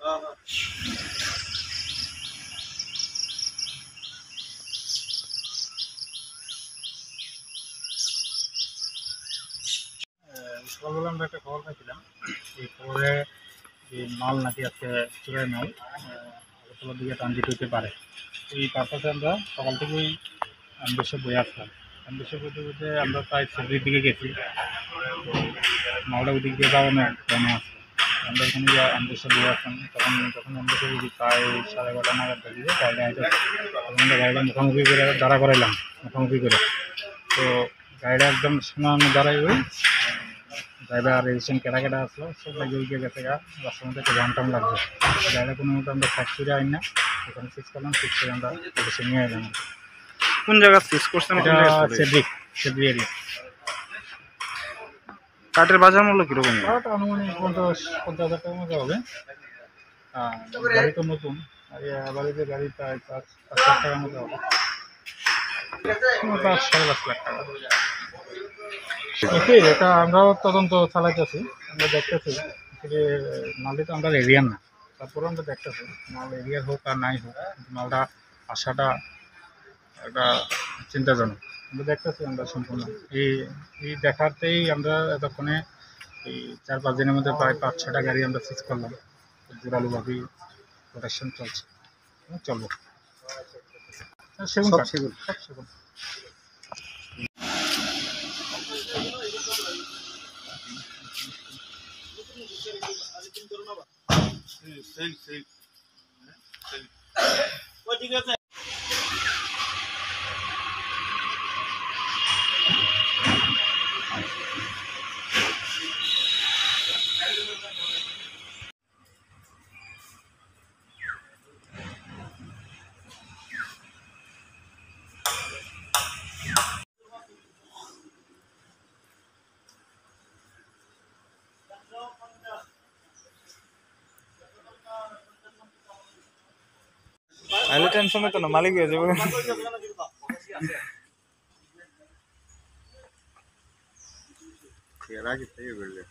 সকালবেলা আমরা একটা খবর পাইছিলাম, এই খবরে এই মাল নাকি আজকে চুরাই মাল আগরতলার দিকে ট্রানজিট হইতে পারে। এই পারপাসে আমরা সকাল থেকেই আমদেশে বয়ে আসলাম। আমদেশে বলতে বলতে আমরা প্রায় সেভরির দিকে গেছি, মালটা ওই দিক দিয়ে যাওয়ানো ট্রেনে আসছে। আমরা এখানে গিয়ে আমদেশে বয়ে আসলাম, যখন আমদেশে প্রায় 11:30 নাগাদ বেরিয়ে গাড়িটা আইতে তখন আমরা গাড়িটা মুখোমুখি করে দাঁড়া করাইলাম, মুখোমুখি করে। তো গাড়িটা একদম সামনে দাঁড়াই ওই ড্রাইভার রেজিস্ট্রেশন কেটা আসলো, সব লাগে উইকে গেছে গা, রাস্তার মধ্যে একটা ঘন্টাম লাগছে। গাড়িটা কোনো মতো আমরা সাইড করে আই না, ওখানে সিজ করলাম, সিজ করে আমরা অফিসে নিয়ে এলাম। কোন জায়গা সিজ করছেন? এটা সেদ্রি এরিয়া। কাঠের বাজার মূল্য কীরকম? আনুমানিক 50,000 টাকার মতো হবে। গাড়ি তো নতুন, বাড়িতে গাড়ি প্রায় 5 লাখ টাকার মতো হবে, 5-5.5 লাখ টাকা। এটা আমরাও তদন্ত চালাইতেছি, আমরা দেখতেছি যে মালটা তো আমরা এরিয়ার না, তারপরে আমরা দেখতেছি মাল এরিয়ার হোক আর নাই হোক, মালটা আসাটা একটা চিন্তাজনক। আমরা দেখতেছি, আমরা সম্পূর্ণ এই দেখাতেই আমরা এতক্ষণে এই 4-5 দিনের মধ্যে প্রায় 5-6টা গাড়ি আমরা সিজ করলাম। জোরালোভাবেই প্রোটেকশন চলছে, চলবো। সেগুন সব সেগুন। ঠিক আছে। তাহলে টেনশনে তো না, মালিক হয়ে যাবে। আগে থেকে বললে